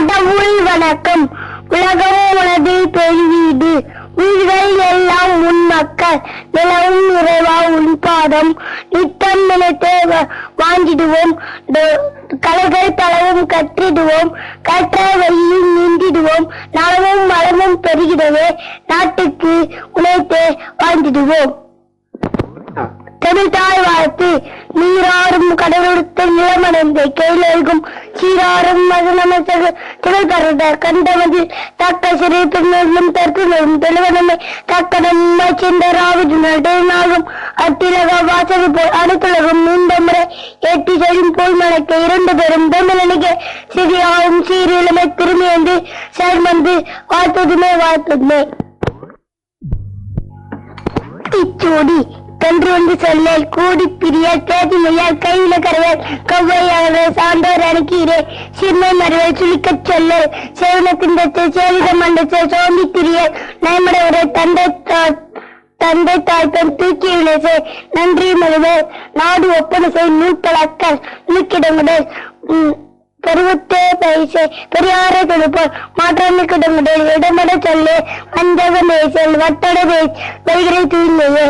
கடவுள் வணக்கம். உலகம் உனது பெருவீடு, வீடுகள் எல்லாம் உன் மக்கள், நிலவும் நிறைவா உன் பாதம். நித்தம் நினைத்தே வாஞ்சிடுவோம், கலைகள் பலவும் கற்றிடுவோம். கற்ற வழியில் நின்றிடுவோம், நலமும் வளமும் பெருகிடவே நாட்டுக்கு உழைத்தே வாழ்ந்திடுவோம். தமிழ்தாய் வாழ்த்து. நீராறும் கடலெடுத்த நிலமடைந்த கையிலும் சீராறும் மதநமசக திகழ்பரத கண்டமதில் தக்க சிறை பெண்ணும் தற்கொள்ளும் தெளிவனமை தக்கனம்மை சென்ற ராவது நடைநாளும் அத்திலக வாசகை போல் அடுத்துலகும் நீண்ட முறை எட்டி செல்லும் போல் மணக்க இரண்டு பேரும் தமிழனிக சிறியாவும் சீரியலமை திரும்பி வந்து செயல்மந்து வாழ்த்ததுமே வாழ்த்ததுமே. இச்சோடி கன்று வந்து சொல்லல் கூடி பிரியால் தேதி மையால் கையில கரையால் கவ்வையாக சான்றோர் அணுக்கீரே சிறுமை மறைவல் சுழிக்கச் சொல்லல் சேவனத்தின் சேவித மண்டச்ச சோம்பி திரியல் நயமடைவரை தந்தை தாய்ப்பன் தூக்கி விளைசே நன்றி மறுவே நாடு ஒப்பனை நூற்களாக்கள் நூக்கிடங்குடல் பருவத்தே பயிற்சி பெரியாரை தொடுப்போல் மாற்றாமை கிடங்குடல் இடமட சொல்லு வஞ்சக மேசல் வட்டட வைகரை தூய்மையே.